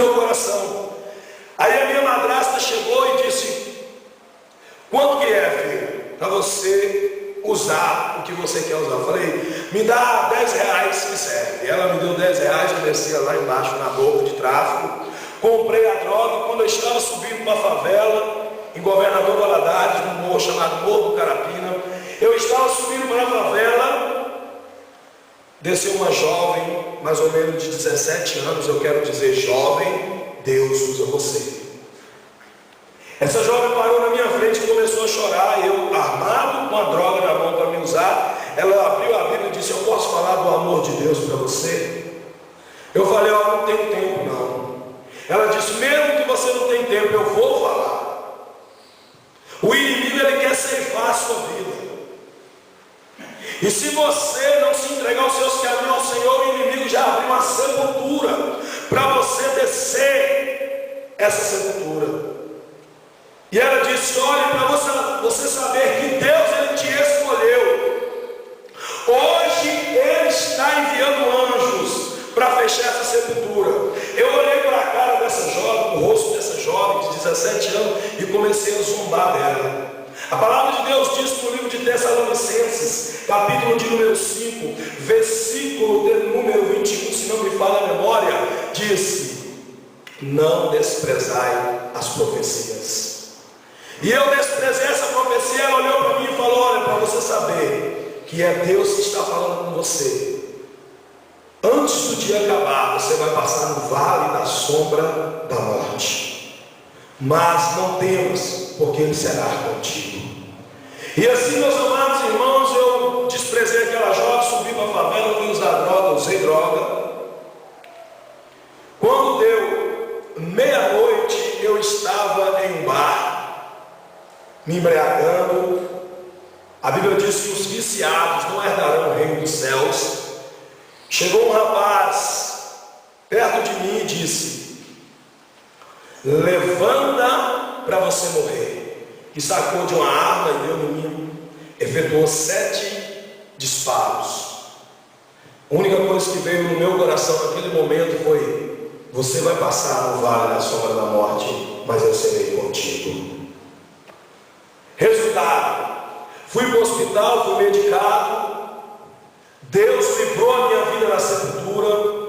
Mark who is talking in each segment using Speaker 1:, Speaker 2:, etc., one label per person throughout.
Speaker 1: meu coração. Aí a minha madrasta chegou e disse: quanto que é, filho, para você usar o que você quer usar? Eu falei: me dá 10 reais que serve. Ela me deu 10 reais, eu descia lá embaixo na boca de tráfico, comprei a droga. Quando eu estava subindo para a favela, em Governador Valadares, num morro chamado Morro do Carapina, eu estava subindo para a favela, desceu uma jovem, mais ou menos de 17 anos, eu quero dizer jovem, Deus usa você. Essa jovem parou na minha frente e começou a chorar. Eu, armado com a droga na mão para me usar, ela abriu a Bíblia e disse: eu posso falar do amor de Deus para você? Eu falei: eu não tenho tempo não. Ela disse: mesmo que você não tenha tempo, eu vou falar. O inimigo, ele quer ceifar a sua vida. E se você não se entregar os seus caminhos ao Senhor, o inimigo já abriu uma sepultura para você descer essa sepultura. E ela disse: olha, para você saber que Deus, ele te escolheu. Hoje ele está enviando anjos para fechar essa sepultura. Eu olhei para a cara dessa jovem, o rosto dessa jovem de 17 anos, e comecei a zombar dela. A palavra de Deus diz no livro de Tessalonicenses, capítulo de número 5, versículo de número 21, se não me falha a memória, diz: não desprezai as profecias. E eu desprezei essa profecia. Ela olhou para mim e falou: olha, para você saber que é Deus que está falando com você, antes do dia acabar, você vai passar no vale da sombra da morte, mas não temas, porque Ele será contigo. E assim, meus amados irmãos, eu desprezei aquela jovem, subi para a favela, fui usar droga, usei droga. Quando deu meia-noite, eu estava em um bar, me embriagando. A Bíblia diz que os viciados não herdarão o reino dos céus. Chegou um rapaz perto de mim e disse: levanta para você morrer. E sacou de uma arma e deu em mim. Efetuou 7 disparos. A única coisa que veio no meu coração naquele momento foi: você vai passar no vale da sombra da morte, mas eu serei contigo. Resultado: fui para o hospital, fui medicado. Deus livrou a minha vida da sepultura.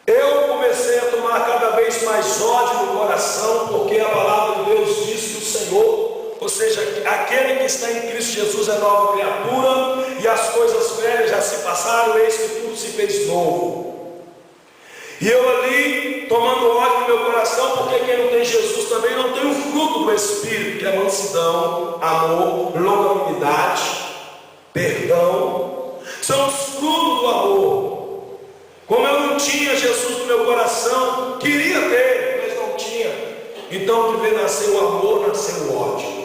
Speaker 1: Eu comecei a tomar cada vez mais ódio no coração, porque a palavra de Deus diz que o Senhor, ou seja, aquele que está em Cristo Jesus é nova criatura, e as coisas velhas já se passaram, eis que tudo se fez novo. E eu ali, tomando ódio no meu coração, porque quem não tem Jesus também não tem o fruto do Espírito, que é mansidão, amor, longanimidade, perdão. São os frutos do amor. Como eu não tinha Jesus no meu coração, queria ter, mas não tinha. Então de ver nascer o amor, nasceu o ódio.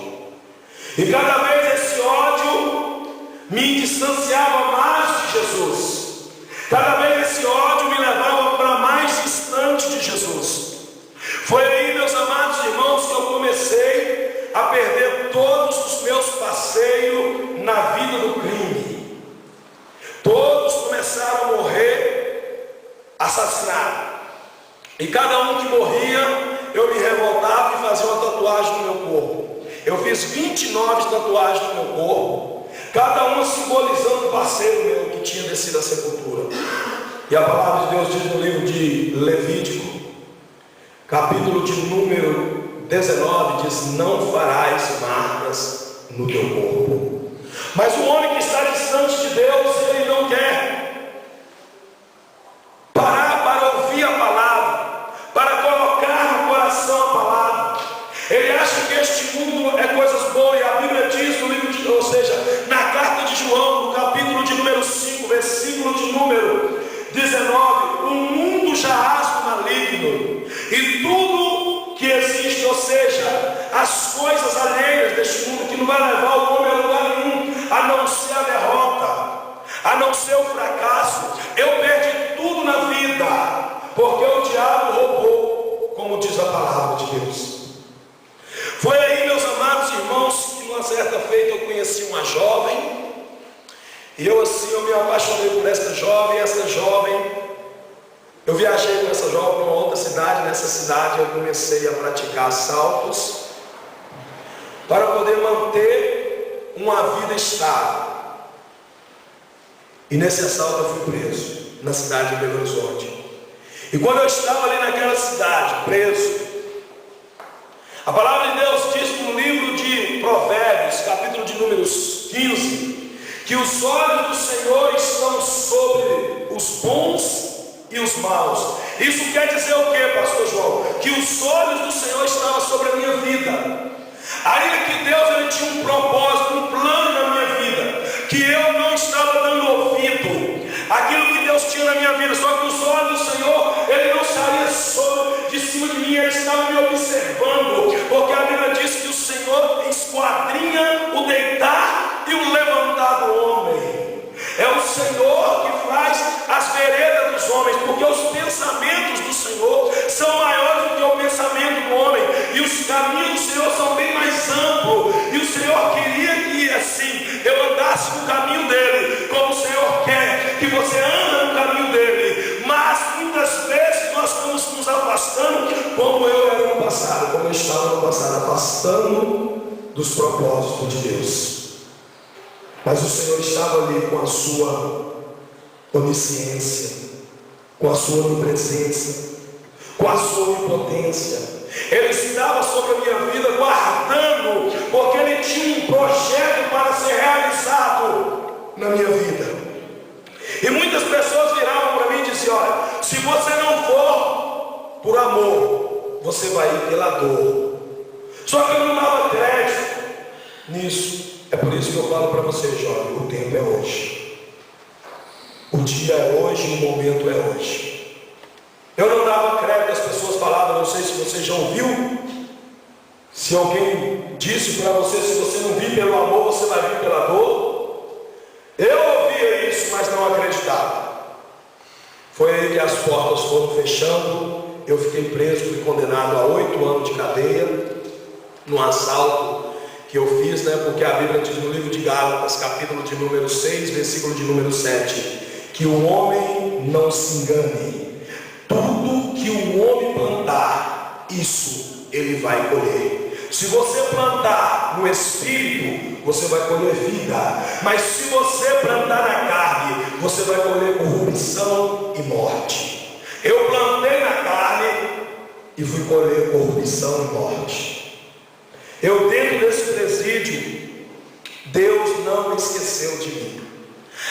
Speaker 1: E cada vez esse ódio me distanciava mais de Jesus. Cada vez esse ódio me levava para mais distante de Jesus. Foi aí, meus amados irmãos, que eu comecei a perder todos os meus passeios na vida do crime. Todos começaram a morrer assassinados. E cada um que morria, eu me revoltava e fazia uma tatuagem no meu corpo. Eu fiz 29 tatuagens no meu corpo, cada uma simbolizando o parceiro meu que tinha descido à sepultura. E a palavra de Deus diz no livro de Levítico, capítulo de número 19, diz: não farás marcas no teu corpo. Mas o homem que está distante de Deus, ele não quer parar para ouvir a palavra, para colocar no coração a palavra. Ele acha que este mundo é coisas boas, e a Bíblia diz no livro de, ou seja, na carta de João, no capítulo de número 5, versículo de número 19: o mundo jaz do maligno, e tudo que existe, ou seja, as coisas alheias deste mundo, que não vai levar o homem a lugar nenhum, a não ser a derrota, a não ser o fracasso. Eu perdi tudo na vida, porque o diabo roubou, como diz a palavra de Deus. Foi aí, meus amados irmãos, que uma certa feita eu conheci uma jovem, e eu me apaixonei por essa jovem. Eu viajei com essa jovem para uma outra cidade. Nessa cidade eu comecei a praticar assaltos para poder manter uma vida estável. E nesse assalto eu fui preso na cidade de Belo Horizonte. E quando eu estava ali naquela cidade, preso, a palavra de Deus diz no livro de Provérbios, capítulo de números 15, que os olhos do Senhor estão sobre os bons e os maus. Isso quer dizer o que, pastor João? Que os olhos do Senhor estavam sobre a minha vida. Ainda que Deus ele tinha um propósito, um plano na minha vida, que eu não estava dando ouvido àquilo que Deus tinha na minha vida. Só que os olhos do Senhor, ele não saía de cima de mim, ele estava me observando, porque a Bíblia diz que o Senhor esquadrinha o deitar e o levantar do homem. É o Senhor que faz as veredas dos homens, porque os pensamentos do Senhor são maiores do que o pensamento do homem, e os caminhos do Senhor são bem mais amplos. E o Senhor queria que assim eu andasse no caminho dele, como o Senhor quer que você ande no caminho dele. Mas muitas vezes nós estamos nos afastando, como eu era no passado, como eu estava no passado, afastando dos propósitos de Deus. Mas o Senhor estava ali com a sua onisciência, com a sua onipresença, com a sua onipotência. Ele estava sobre a minha vida guardando, porque ele tinha um projeto para ser realizado na minha vida. E muitas pessoas viravam para mim e diziam: olha, se você não for por amor, você vai ir pela dor. Só que eu não dava crédito nisso. É por isso que eu falo para você, jovem, o tempo é hoje. O dia é hoje, o momento é hoje. Eu não dava crédito, as pessoas falavam, não sei se você já ouviu, se alguém disse para você, se você não vir pelo amor, você vai vir pela dor. Eu ouvia isso, mas não acreditava. Foi aí que as portas foram fechando, eu fiquei preso, fui condenado a 8 anos de cadeia, num assalto que eu fiz, porque a Bíblia diz no livro de Gálatas, capítulo de número 6, versículo de número 7, que o homem não se engane, tudo que o homem plantar, isso ele vai colher. Se você plantar no Espírito, você vai colher vida, mas se você plantar na carne, você vai colher corrupção e morte. Eu plantei na carne e fui colher corrupção e morte. Eu dentro desse presídio, Deus não me esqueceu de mim.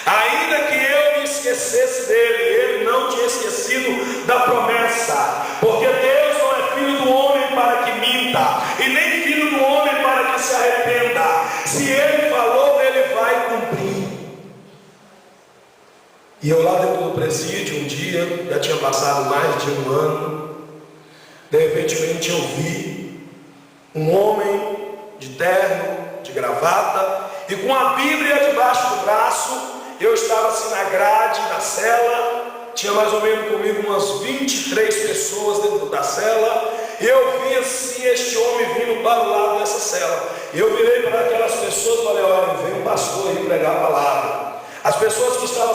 Speaker 1: Ainda que eu me esquecesse dele, ele não tinha esquecido da promessa, porque Deus não é filho do homem para que minta, e nem filho do homem para que se arrependa. Se ele falou, ele vai cumprir. E eu lá dentro do presídio, um dia, já tinha passado mais de 1 ano, de repente eu vi um homem de terno, de gravata e com a Bíblia debaixo do braço. Eu estava assim na grade da cela, tinha mais ou menos comigo umas 23 pessoas dentro da cela, e eu vi assim este homem vindo para o lado dessa cela. Eu virei para aquelas pessoas e falei: olha, vem um pastor aí pregar a palavra. As pessoas que estavam